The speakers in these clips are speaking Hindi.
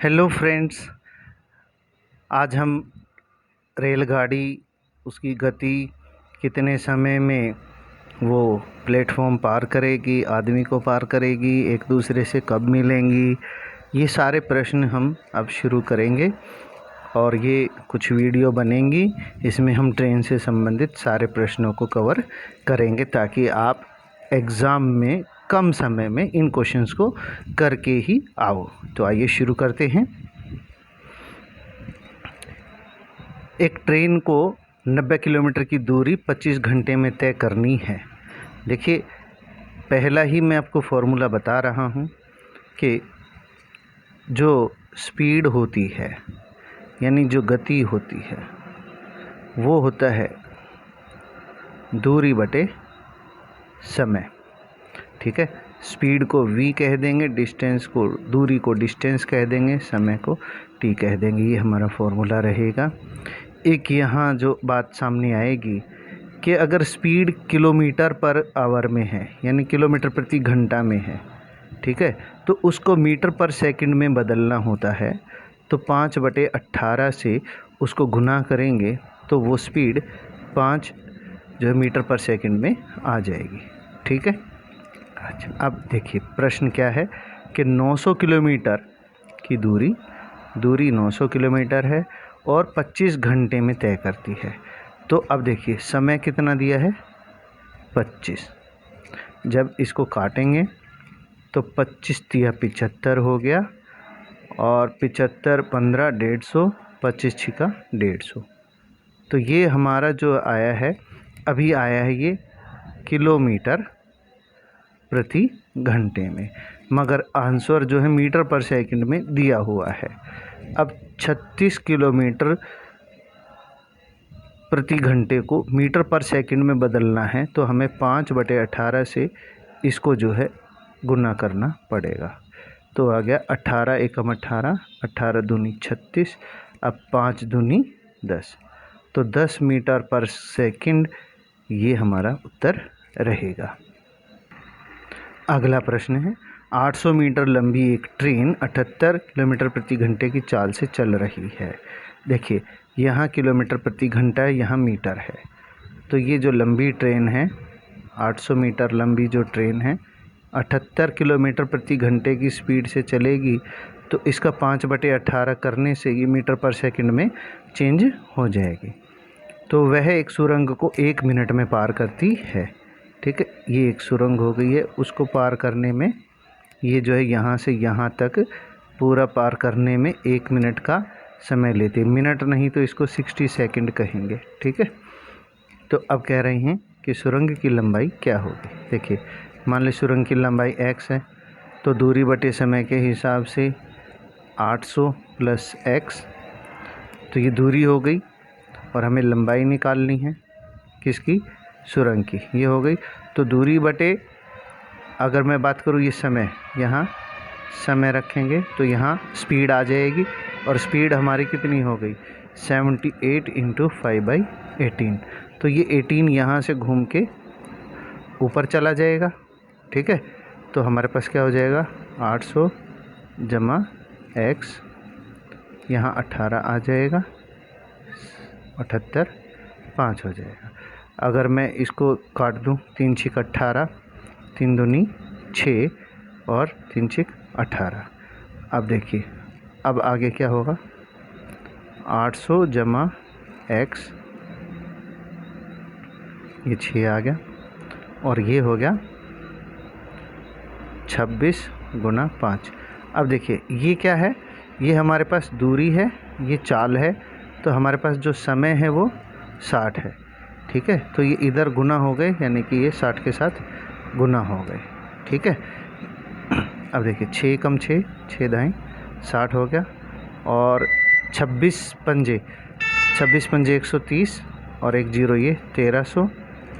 हेलो फ्रेंड्स, आज हम रेलगाड़ी उसकी गति कितने समय में वो प्लेटफॉर्म पार करेगी, आदमी को पार करेगी, एक दूसरे से कब मिलेंगी, ये सारे प्रश्न हम अब शुरू करेंगे। और ये कुछ वीडियो बनेंगी, इसमें हम ट्रेन से संबंधित सारे प्रश्नों को कवर करेंगे ताकि आप एग्ज़ाम में कम समय में इन क्वेश्चंस को करके ही आओ। तो आइए शुरू करते हैं। एक ट्रेन को 90 किलोमीटर की दूरी 25 घंटे में तय करनी है। देखिए, पहला ही मैं आपको फॉर्मूला बता रहा हूँ कि जो स्पीड होती है यानी जो गति होती है वो होता है दूरी बटे समय। ठीक है, स्पीड को v कह देंगे, डिस्टेंस को, दूरी को डिस्टेंस कह देंगे, समय को t कह देंगे। ये हमारा फॉर्मूला रहेगा। एक यहाँ जो बात सामने आएगी कि अगर स्पीड किलोमीटर पर आवर में है यानी किलोमीटर प्रति घंटा में है, ठीक है, तो उसको मीटर पर सेकंड में बदलना होता है। तो 5/18 से उसको गुना करेंगे तो वो स्पीड 5 जो है मीटर पर सेकंड में आ जाएगी। ठीक है। अच्छा, अब देखिए प्रश्न क्या है कि 900 किलोमीटर की दूरी 900 किलोमीटर है और 25 घंटे में तय करती है। तो अब देखिए समय कितना दिया है, 25। जब इसको काटेंगे तो 25 तिया 75 हो गया और 75 15 150, 25 छिका 150। तो ये हमारा जो आया है, अभी आया है ये किलोमीटर प्रति घंटे में, मगर आंसर जो है मीटर पर सेकंड में दिया हुआ है। अब 36 किलोमीटर प्रति घंटे को मीटर पर सेकंड में बदलना है तो हमें 5/18 से इसको जो है गुना करना पड़ेगा। तो आ गया 18 एकम 18, 18 दूनी 36, अब 5 दूनी 10, तो 10 मीटर पर सेकंड ये हमारा उत्तर रहेगा। अगला प्रश्न है, 800 मीटर लंबी एक ट्रेन 78 किलोमीटर प्रति घंटे की चाल से चल रही है। देखिए यहाँ किलोमीटर प्रति घंटा है, यहाँ मीटर है। तो ये जो लंबी ट्रेन है, 800 मीटर लंबी जो ट्रेन है, 78 किलोमीटर प्रति घंटे की स्पीड से चलेगी। तो इसका 5/18 करने से ये मीटर पर सेकंड में चेंज हो जाएगी। तो वह एक सुरंग को 1 मिनट में पार करती है। ठीक है, ये एक सुरंग हो गई है, उसको पार करने में ये जो है यहाँ से यहाँ तक पूरा पार करने में 1 मिनट का समय लेते, मिनट नहीं तो इसको 60 सेकंड कहेंगे। ठीक है, तो अब कह रहे हैं कि सुरंग की लंबाई क्या होगी। देखिए, मान ली सुरंग की लंबाई x है, तो दूरी बटे समय के हिसाब से 800 + x, तो ये दूरी हो गई और हमें लंबाई निकालनी है किसकी, सुरंग की। ये हो गई। तो दूरी बटे, अगर मैं बात करूँ ये समय, यहाँ समय रखेंगे तो यहाँ स्पीड आ जाएगी और स्पीड हमारी कितनी हो गई, 78 × 5/18। तो ये 18 यहाँ से घूम के ऊपर चला जाएगा। ठीक है, तो हमारे पास क्या हो जाएगा, 800 + x, यहाँ 18 आ जाएगा, 78 5 हो जाएगा। अगर मैं इसको काट दूँ, 3 छिक 18, 3 दूनी 6 और 3 छिक 18। अब देखिए, अब आगे क्या होगा, 800 + x, ये 6 आ गया और ये हो गया 26 × 5। अब देखिए ये क्या है, ये हमारे पास दूरी है, ये चाल है, तो हमारे पास जो समय है वो 60 है। ठीक है, तो ये इधर गुना हो गए, यानी कि ये 60 के साथ गुना हो गए। ठीक है, अब देखिए 6 × 6, 6 दाएँ 60 हो गया और 26 पंजे 130 और 1 0 ये 1300,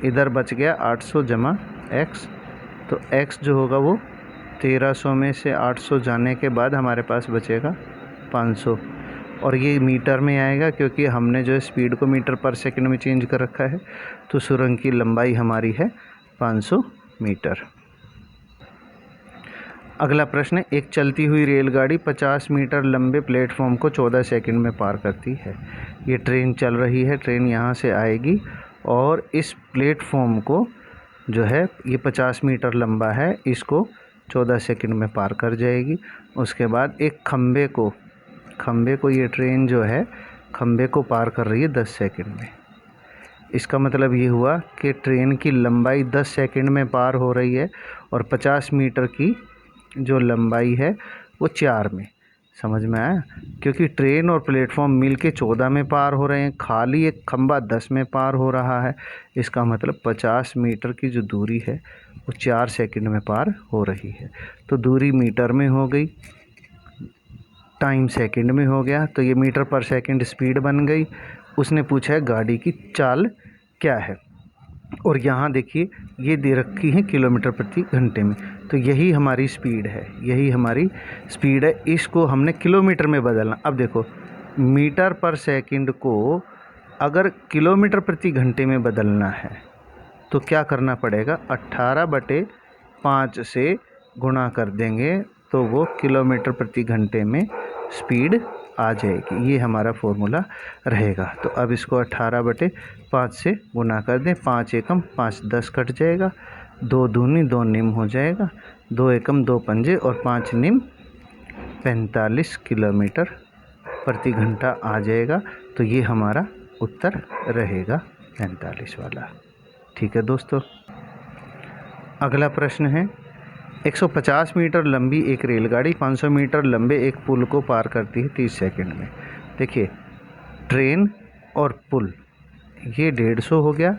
इधर बच गया 800 + x। तो x जो होगा वो 1300 में से 800 जाने के बाद हमारे पास बचेगा 500, और ये मीटर में आएगा क्योंकि हमने जो है स्पीड को मीटर पर सेकंड में चेंज कर रखा है। तो सुरंग की लंबाई हमारी है 500 मीटर। अगला प्रश्न है, एक चलती हुई रेलगाड़ी 50 मीटर लंबे प्लेटफॉर्म को 14 सेकंड में पार करती है। ये ट्रेन चल रही है, ट्रेन यहाँ से आएगी और इस प्लेटफॉर्म को जो है ये 50 मीटर लंबा है, इसको 14 सेकंड में पार कर जाएगी। उसके बाद एक खंबे को ये ट्रेन जो है खंबे को पार कर रही है 10 सेकंड में। इसका मतलब ये हुआ कि ट्रेन की लंबाई 10 सेकंड में पार हो रही है और 50 मीटर की जो लंबाई है वो 4 में। समझ में आया? क्योंकि ट्रेन और प्लेटफॉर्म मिल के 14 में पार हो रहे हैं, खाली एक खंबा 10 में पार हो रहा है। इसका मतलब 50 मीटर की जो दूरी है वो 4 सेकंड में पार हो रही है। तो दूरी मीटर में हो गई, टाइम सेकंड में हो गया, तो ये मीटर पर सेकंड स्पीड बन गई। उसने पूछा है गाड़ी की चाल क्या है, और यहाँ देखिए ये दे रखी है किलोमीटर प्रति घंटे में, तो यही हमारी स्पीड है, इसको हमने किलोमीटर में बदलना। अब देखो मीटर पर सेकंड को अगर किलोमीटर प्रति घंटे में बदलना है तो क्या करना पड़ेगा, 18/5 से गुणा कर देंगे तो वो किलोमीटर प्रति घंटे में स्पीड आ जाएगी। ये हमारा फॉर्मूला रहेगा। तो अब इसको 18/5 से गुना कर दें। 5 एकम 5 10 कट जाएगा, 2 दूनी 2 निम हो जाएगा, 2 एकम 2 पंजे और 5 निम 45 किलोमीटर प्रति घंटा आ जाएगा। तो ये हमारा उत्तर रहेगा 45 वाला। ठीक है दोस्तों। अगला प्रश्न है, 150 मीटर लंबी एक रेलगाड़ी 500 मीटर लंबे एक पुल को पार करती है 30 सेकंड में। देखिए ट्रेन और पुल ये 150 हो गया,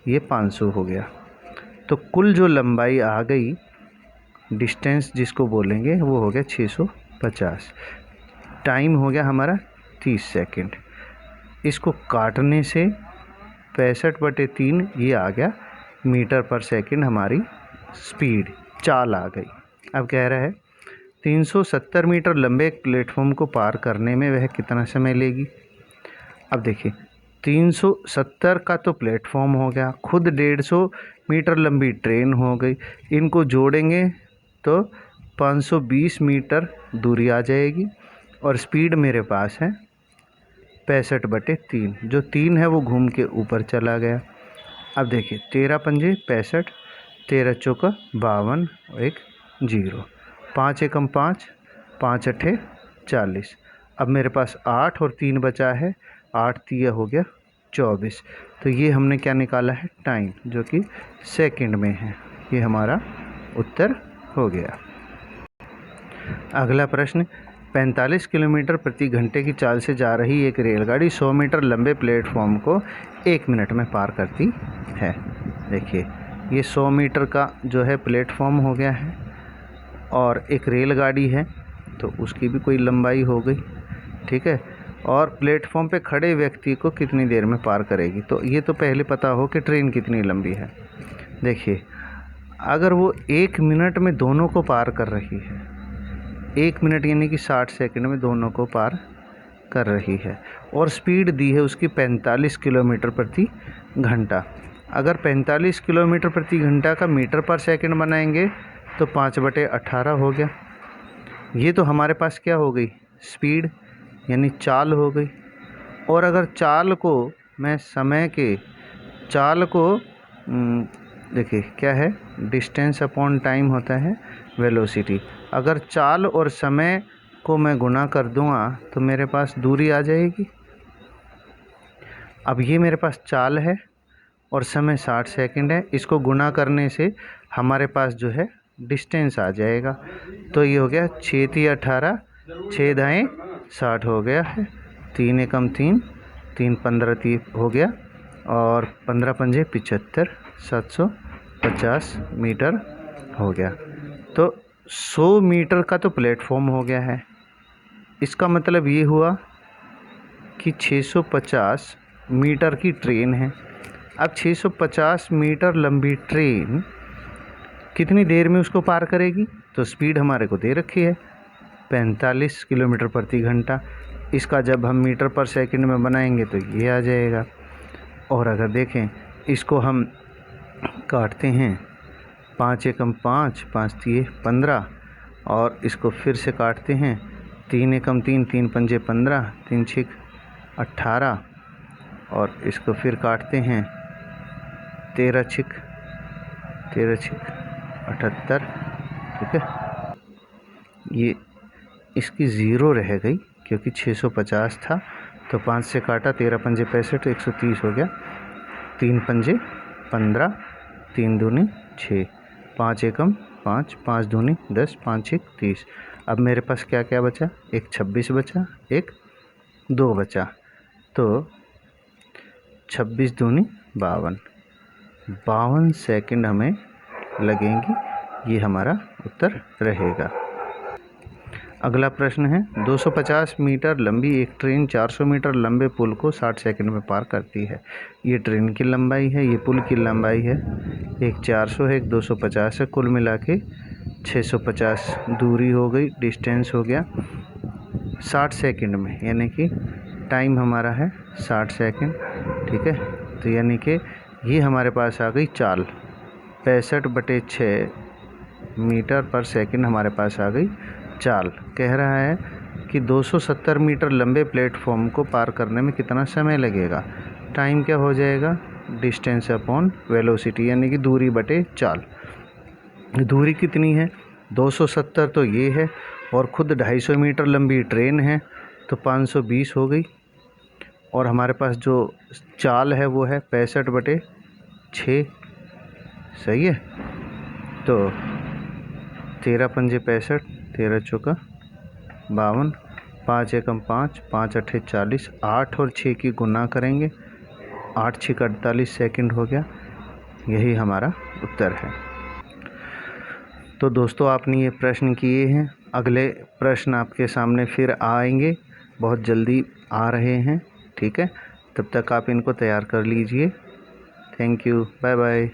ये 500 हो गया, तो कुल जो लंबाई आ गई, डिस्टेंस जिसको बोलेंगे, वो हो गया 650। टाइम हो गया हमारा 30 सेकंड। इसको काटने से 65/3 ये आ गया मीटर पर सेकंड हमारी स्पीड, चाल आ गई। अब कह रहा है 370 मीटर लंबे एक प्लेटफॉर्म को पार करने में वह कितना समय लेगी। अब देखिए 370 का तो प्लेटफॉर्म हो गया, खुद 150 मीटर लंबी ट्रेन हो गई, इनको जोड़ेंगे तो 520 मीटर दूरी आ जाएगी और स्पीड मेरे पास है 65/3। जो 3 है वो घूम के ऊपर चला गया। अब देखिए 13 पंजे 65, 13 चौका 52 और 1 0, 5 एकम 5, 5 अठे 40। अब मेरे पास 8 और 3 बचा है, 8 3 हो गया 24। तो ये हमने क्या निकाला है, टाइम, जो कि सेकंड में है। ये हमारा उत्तर हो गया। अगला प्रश्न, 45 किलोमीटर प्रति घंटे की चाल से जा रही एक रेलगाड़ी 100 मीटर लंबे प्लेटफॉर्म को 1 मिनट में पार करती है। देखिए ये 100 मीटर का जो है प्लेटफॉर्म हो गया है और एक रेलगाड़ी है, तो उसकी भी कोई लंबाई हो गई। ठीक है, और प्लेटफॉर्म पे खड़े व्यक्ति को कितनी देर में पार करेगी, तो ये तो पहले पता हो कि ट्रेन कितनी लंबी है। देखिए अगर वो 1 मिनट में दोनों को पार कर रही है, 1 मिनट यानी कि 60 सेकंड में दोनों को पार कर रही है, और स्पीड दी है उसकी 45 किलोमीटर प्रति घंटा। अगर 45 किलोमीटर प्रति घंटा का मीटर पर सेकंड बनाएंगे तो 5/18 हो गया। ये तो हमारे पास क्या हो गई, स्पीड यानी चाल हो गई। और अगर चाल को मैं समय के चाल को देखिए क्या है, डिस्टेंस अपॉन टाइम होता है वेलोसिटी। अगर चाल और समय को मैं गुना कर दूँगा तो मेरे पास दूरी आ जाएगी। अब ये मेरे पास चाल है और समय 60 सेकंड है, इसको गुना करने से हमारे पास जो है डिस्टेंस आ जाएगा। तो ये हो गया 6 3 18, 6 दाएँ 60 हो गया है, 3 एकम 3, 3 15 30 हो गया और 15 पंजे 75, 750 मीटर हो गया। तो 100 मीटर का तो प्लेटफॉर्म हो गया है। इसका मतलब ये हुआ कि 650 मीटर की ट्रेन है। अब 650 मीटर लंबी ट्रेन कितनी देर में उसको पार करेगी, तो स्पीड हमारे को दे रखी है 45 किलोमीटर प्रति घंटा। इसका जब हम मीटर पर सेकंड में बनाएंगे तो ये आ जाएगा। और अगर देखें इसको हम काटते हैं, 5 एकम 5, 5 3 15 और इसको फिर से काटते हैं। 3 एकम 3, 3 पंजे 15, 3 छिक 18 और इसको फिर काटते हैं। 13 छिक 78, ठीक है। ये इसकी ज़ीरो रह गई क्योंकि 650 था, तो 5 से काटा, 13 पंजे 65, 130 हो गया। 3 पंजे 15, 3 दूनी 6, 5 एकम 5, 5 दूनी 10, 5 छिक 30। अब मेरे पास क्या क्या बचा? एक 26 बचा, एक 2 बचा, तो 26 दूनी 52, 52 सेकंड हमें लगेंगी। ये हमारा उत्तर रहेगा। अगला प्रश्न है, 250 मीटर लंबी एक ट्रेन 400 मीटर लंबे पुल को 60 सेकंड में पार करती है। ये ट्रेन की लंबाई है, ये पुल की लंबाई है। एक 400 है, एक 250 है, कुल मिला के 650 दूरी हो गई, डिस्टेंस हो गया 60 सेकंड में, यानी कि टाइम हमारा है 60 सेकंड, ठीक है। तो यानी कि ये हमारे पास आ गई चाल, 65/6 मीटर पर सेकंड हमारे पास आ गई चाल। कह रहा है कि 270 मीटर लंबे प्लेटफॉर्म को पार करने में कितना समय लगेगा। टाइम क्या हो जाएगा? डिस्टेंस अपॉन वेलोसिटी, यानी कि दूरी बटे चाल। दूरी कितनी है? 270 तो ये है, और ख़ुद 250 मीटर लंबी ट्रेन है, तो 520 हो गई। और हमारे पास जो चाल है वो है 65/6, सही है। तो 13 पंजे 65, 13 चौका 52, 5 एकम 5, 5 अट्ठे 40, 8 और 6 की गुना करेंगे, 8 छिक 48 सेकंड हो गया। यही हमारा उत्तर है। तो दोस्तों, आपने ये प्रश्न किए हैं। अगले प्रश्न आपके सामने फिर आएंगे, बहुत जल्दी आ रहे हैं, ठीक है। तब तक आप इनको तैयार कर लीजिए। Thank you, bye bye.